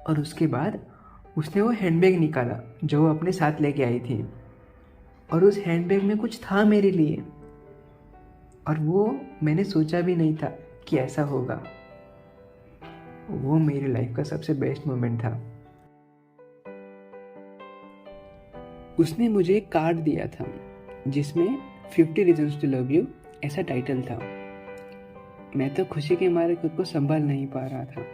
और उसके बाद उसने वो हैंडबैग निकाला जो वो अपने साथ लेके आई थी, और उस हैंडबैग में कुछ था मेरे लिए, और वो मैंने सोचा भी नहीं था कि ऐसा होगा। वो मेरी लाइफ का सबसे बेस्ट मोमेंट था। उसने मुझे एक कार्ड दिया था जिसमें 50 रीजन्स टू लव यू ऐसा टाइटल था। मैं तो खुशी के मारे खुद को संभाल नहीं पा रहा था।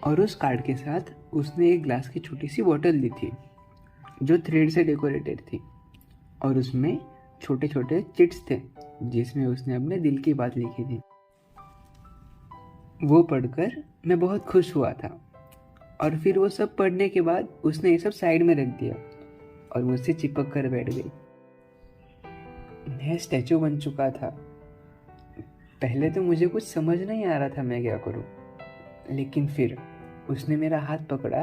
और उस कार्ड के साथ उसने एक ग्लास की छोटी सी बोतल दी थी जो थ्रेड से डेकोरेटेड थी, और उसमें छोटे छोटे चिट्स थे जिसमें उसने अपने दिल की बात लिखी थी। वो पढ़कर मैं बहुत खुश हुआ था, और फिर वो सब पढ़ने के बाद उसने ये सब साइड में रख दिया और मुझसे चिपक कर बैठ गई। मैं स्टैचू बन चुका था। पहले तो मुझे कुछ समझ नहीं आ रहा था मैं क्या करूं, लेकिन फिर उसने मेरा हाथ पकड़ा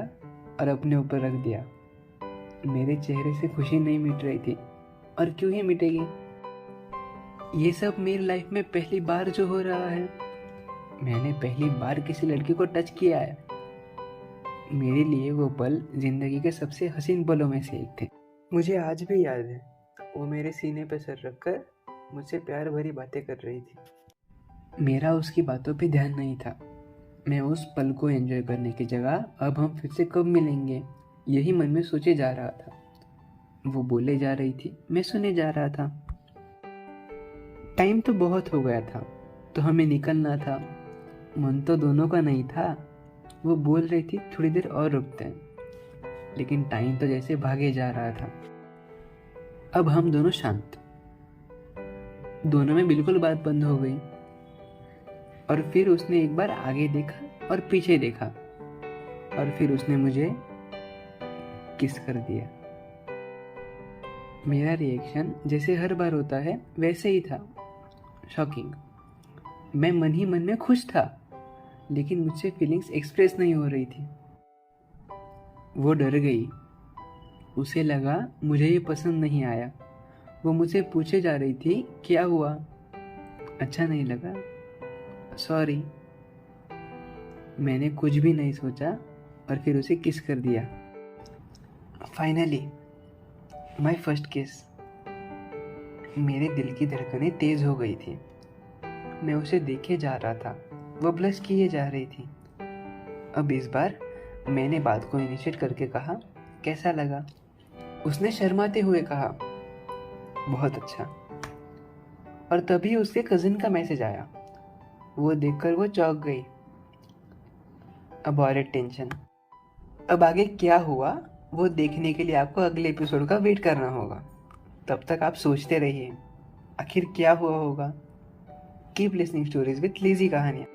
और अपने ऊपर रख दिया। मेरे चेहरे से खुशी नहीं मिट रही थी, और क्यों ही मिटेगी। ये सब मेरी लाइफ में पहली बार जो हो रहा है। मैंने पहली बार किसी लड़की को टच किया है। मेरे लिए वो पल जिंदगी के सबसे हसीन पलों में से एक थे। मुझे आज भी याद है, वो मेरे सीने पर सर रखकर मुझसे प्यार भरी बातें कर रही थी। मेरा उसकी बातों पे ध्यान नहीं था। मैं उस पल को एंजॉय करने की जगह अब हम फिर से कब मिलेंगे यही मन में सोचे जा रहा था। वो बोले जा रही थी, मैं सुने जा रहा था। टाइम तो बहुत हो गया था, तो हमें निकलना था। मन तो दोनों का नहीं था। वो बोल रही थी थोड़ी देर और रुकते हैं, लेकिन टाइम तो जैसे भागे जा रहा था। अब हम दोनों शांत। दोनों में बिल्कुल बात बंद हो गई। और फिर उसने एक बार आगे देखा और पीछे देखा, और फिर उसने मुझे किस कर दिया। मेरा रिएक्शन जैसे हर बार होता है वैसे ही था, शॉकिंग। मैं मन ही मन में खुश था, लेकिन मुझसे फीलिंग्स एक्सप्रेस नहीं हो रही थी। वो डर गई। उसे लगा मुझे ये पसंद नहीं आया। वो मुझसे पूछे जा रही थी क्या हुआ, अच्छा नहीं लगा, सॉरी। मैंने कुछ भी नहीं सोचा और फिर उसे किस कर दिया। फाइनली माय फर्स्ट किस। मेरे दिल की धड़कनें तेज हो गई थी। मैं उसे देखे जा रहा था, वो ब्लश किए जा रही थी। अब इस बार मैंने बात को इनिशिएट करके कहा, कैसा लगा? उसने शर्माते हुए कहा, बहुत अच्छा। और तभी उसके कजिन का मैसेज आया। वो देखकर वो चौंक गई। अब और एक टेंशन। अब आगे क्या हुआ वो देखने के लिए आपको अगले एपिसोड का वेट करना होगा। तब तक आप सोचते रहिए आखिर क्या हुआ होगा। Keep listening stories with lazy कहानियाँ।